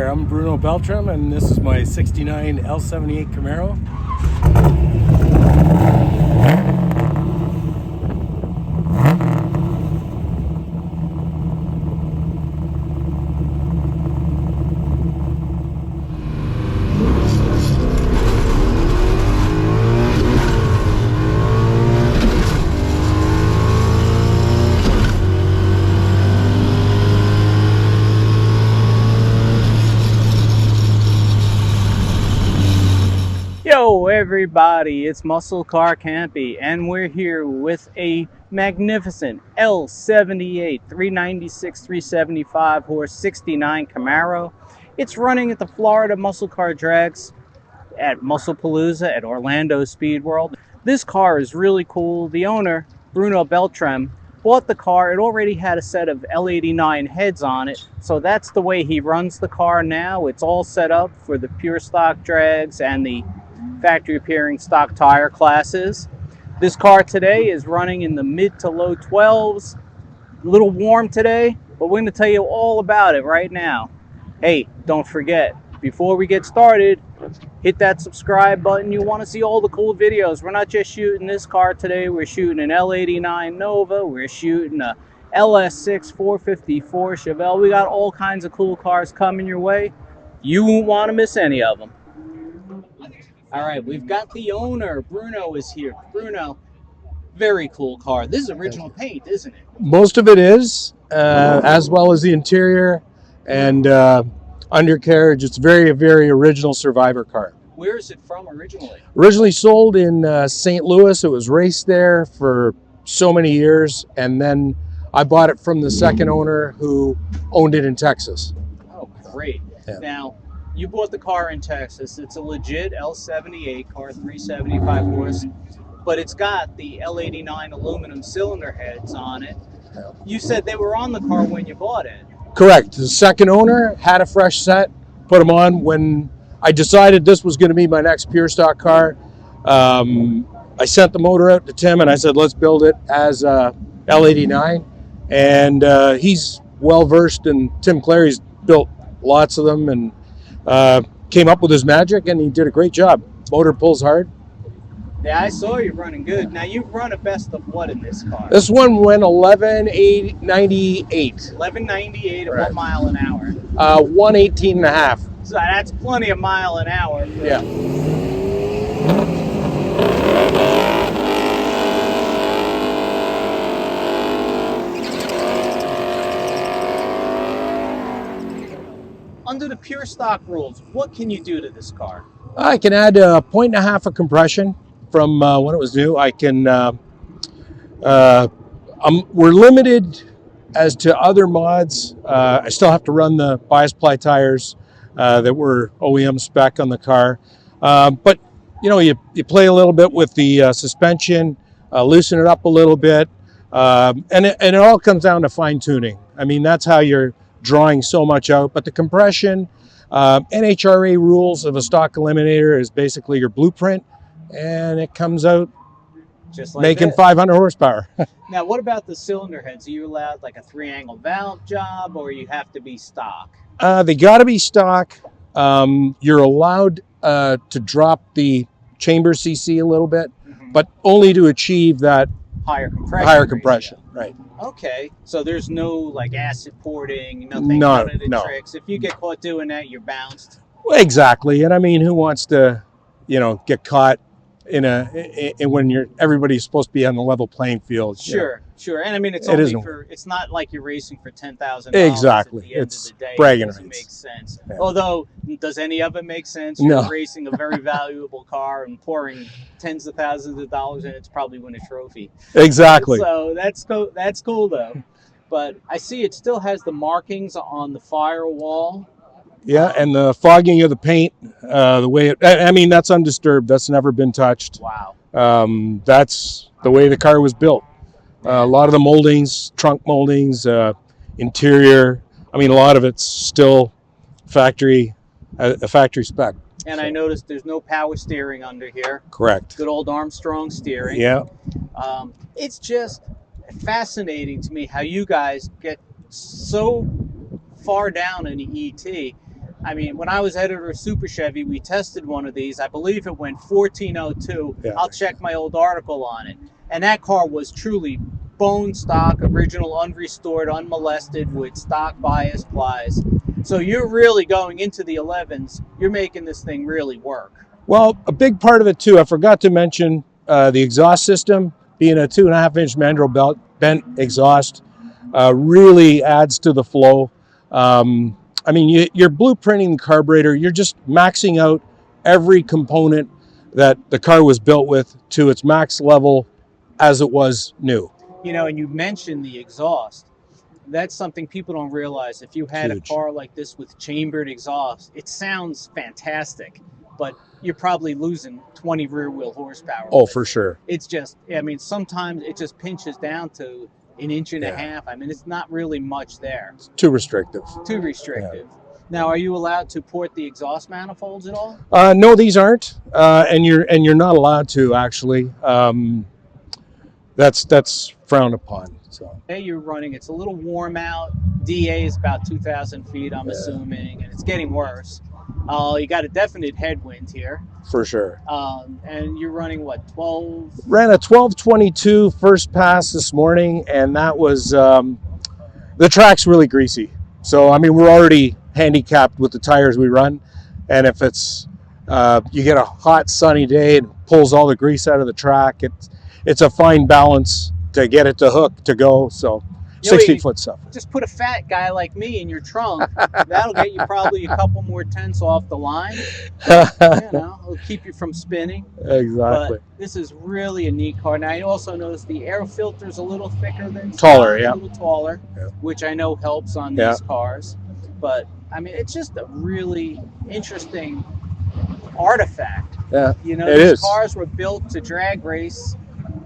there, I'm Bruno Beltram, and this is my '69 L78 Camaro. Yo everybody, it's Muscle Car Campy, and we're here with a magnificent L78 396 375 horse 69 Camaro. It's running at the Florida Muscle Car Drags at Musclepalooza at Orlando Speed World. This car is really cool. The owner, Bruno Beltram, bought the car. It already had a set of L79 heads on it, so that's the way he runs the car now. It's all set up for the pure stock drags and the factory appearing stock tire classes. This car today is running in the mid to low 12s. A little warm today, but we're going to tell you all about it right now. Hey, don't forget, before we get started, hit that subscribe button. You want to see all the cool videos. We're not just shooting this car today. We're shooting an L89 Nova. We're shooting a LS6 454 Chevelle. We got all kinds of cool cars coming your way. You won't want to miss any of them. All right, we've got the owner. Bruno is here. Bruno, very cool car. This is original paint, isn't it? Most of it is, as well as the interior and undercarriage. It's very, very original survivor car. Where is it from originally? Originally sold in St. Louis. It was raced there for so many years, and then I bought it from the second owner who owned it in Texas. Oh, great. Yeah. Now, you bought the car in Texas. It's a legit L78 car, 375 horse, but it's got the L89 aluminum cylinder heads on it. Yeah. You said they were on the car when you bought it. Correct. The second owner had a fresh set, put them on. When I decided this was going to be my next pure stock car, I sent the motor out to Tim and I said, let's build it as L89. And he's well versed, and Tim Clary's built lots of them and came up with his magic, and he did a great job. Motor pulls hard. Yeah, I saw you running good. Now, you've run a best of what in this car? This one went 1198. 1198 at what mile an hour? 118 and a half. So that's plenty of mile an hour. Yeah. Under the pure stock rules, what can you do to this car? I can add 1.5 points of compression from when it was new. I can. We're limited as to other mods. I still have to run the bias ply tires that were OEM spec on the car, but you know, you play a little bit with the suspension, loosen it up a little bit, and it all comes down to fine tuning. I mean, that's how you're drawing so much out. But the compression, NHRA rules of a stock eliminator is basically your blueprint, and it comes out just like making this. 500 horsepower. Now, what about the cylinder heads? Are you allowed like a 3-angle valve job, or you have to be stock? They got to be stock. You're allowed to drop the chamber CC a little bit, but only to achieve that higher compression. Higher compression, right. Okay, so there's no like acid porting, nothing, No, none of the no. tricks. If you get caught doing that, you're bounced. Well, exactly. And I mean, who wants to, you know, get caught in when everybody's supposed to be on the level playing field? Sure, sure. And I mean, it's not like you're racing for $10,000. Exactly. At the end It's of the day. bragging It doesn't rights. make sense. Yeah. Although, does any of it make sense? No. You're racing a very valuable car and pouring tens of thousands of dollars in. It's probably win a trophy. Exactly. So that's cool though. But I see it still has the markings on the firewall. Yeah, and the fogging of the paint, the way I mean, that's undisturbed. That's never been touched. Wow. That's the way the car was built. A lot of the moldings, trunk moldings, interior, I mean, a lot of it's still factory spec. And I noticed there's no power steering under here. Correct. Good old Armstrong steering. Yeah. It's just fascinating to me how you guys get so far down in the ET. I mean, when I was editor of Super Chevy, we tested one of these. I believe it went 1402. Yeah. I'll check my old article on it. And that car was truly bone stock, original, unrestored, unmolested with stock bias plies. So you're really going into the 11s. You're making this thing really work. Well, a big part of it too, I forgot to mention the exhaust system being a 2.5-inch mandrel bent exhaust really adds to the flow. I mean, you're blueprinting the carburetor. You're just maxing out every component that the car was built with to its max level as it was new. You know, and you mentioned the exhaust. That's something people don't realize. If you had Huge. a car like this with chambered exhaust, it sounds fantastic, but you're probably losing 20 rear wheel horsepower. Oh, for sure. It's just, I mean, sometimes it just pinches down to an inch and a half. I mean, it's not really much there. It's too restrictive. Too restrictive. Now, are you allowed to port the exhaust manifolds at all? No, these aren't, and you're not allowed to actually. That's frowned upon. So. Hey, you're running. It's a little warm out. DA is about 2,000 feet, I'm assuming, and it's getting worse. You got a definite headwind here. For sure. And you're running what, 12? Ran a 1222 first pass this morning, and that was the track's really greasy. So I mean, we're already handicapped with the tires we run, and if it's you get a hot sunny day, it pulls all the grease out of the track. It's a fine balance to get it to hook to go. So 60-foot stuff. Just put a fat guy like me in your trunk. That'll get you probably a couple more tenths off the line. You know, it'll keep you from spinning. Exactly. But this is really a neat car. Now, I also notice the air filter's a little thicker than taller, a little taller, which I know helps on these cars. But I mean, it's just a really interesting artifact. Yeah, you know, it these is. cars were built to drag race.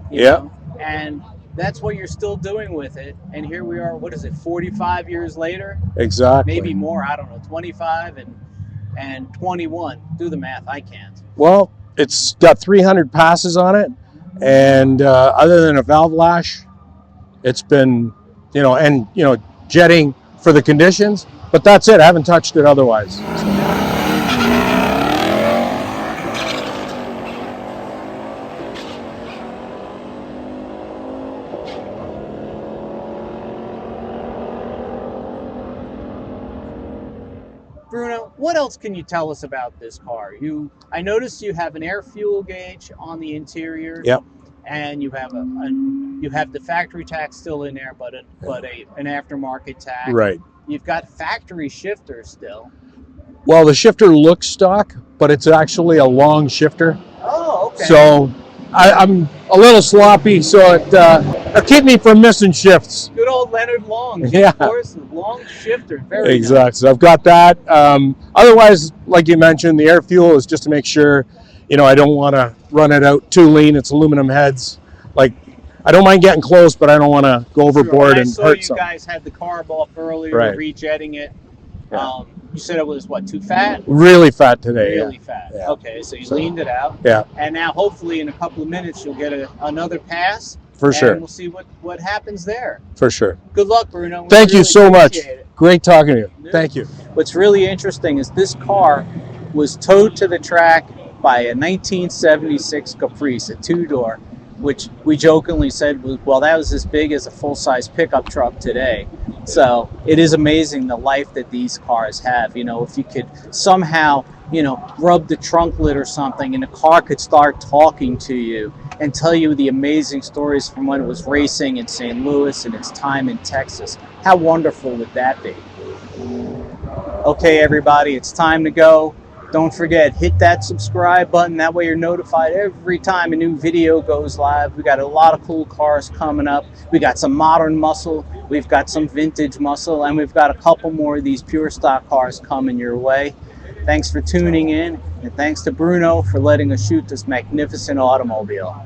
You know, and that's what you're still doing with it. And here we are, what is it, 45 years later? Exactly. Maybe more, I don't know, 25 and 21. Do the math, I can't. Well, it's got 300 passes on it, and other than a valve lash, it's been, jetting for the conditions, but that's it. I haven't touched it otherwise. So. Bruno, what else can you tell us about this car? I noticed you have an air fuel gauge on the interior. Yep. And you have you have the factory tach still in there, but an aftermarket tach. Right. You've got factory shifters still. Well, the shifter looks stock, but it's actually a long shifter. Oh, okay. So I'm a little sloppy, so it keep me from missing shifts. Good old Leonard Long. Yeah. Of course, long shifter. Very exactly. nice. So I've got that. Otherwise, like you mentioned, the air fuel is just to make sure, I don't want to run it out too lean. It's aluminum heads. Like, I don't mind getting close, but I don't want to go overboard and hurt something. You guys had the carb off earlier, right. rejetting it. Yeah. You said it was, what, too fat? Really fat today. Really fat. Yeah. Okay, so you leaned it out. Yeah. And now, hopefully, in a couple of minutes, you'll get another pass. For sure. And we'll see what happens there. For sure. Good luck, Bruno. Thank you so much. Great talking to you. Yeah. Thank you. What's really interesting is this car was towed to the track by a 1976 Caprice, a two-door, which we jokingly said was, well, that was as big as a full-size pickup truck today. So it is amazing the life that these cars have. If you could somehow, rub the trunk lid or something and the car could start talking to you and tell you the amazing stories from when it was racing in St. Louis and its time in Texas. How wonderful would that be? Okay, everybody, it's time to go. Don't forget, hit that subscribe button. That way you're notified every time a new video goes live. We got a lot of cool cars coming up. We got some modern muscle. We've got some vintage muscle. And we've got a couple more of these pure stock cars coming your way. Thanks for tuning in. And thanks to Bruno for letting us shoot this magnificent automobile.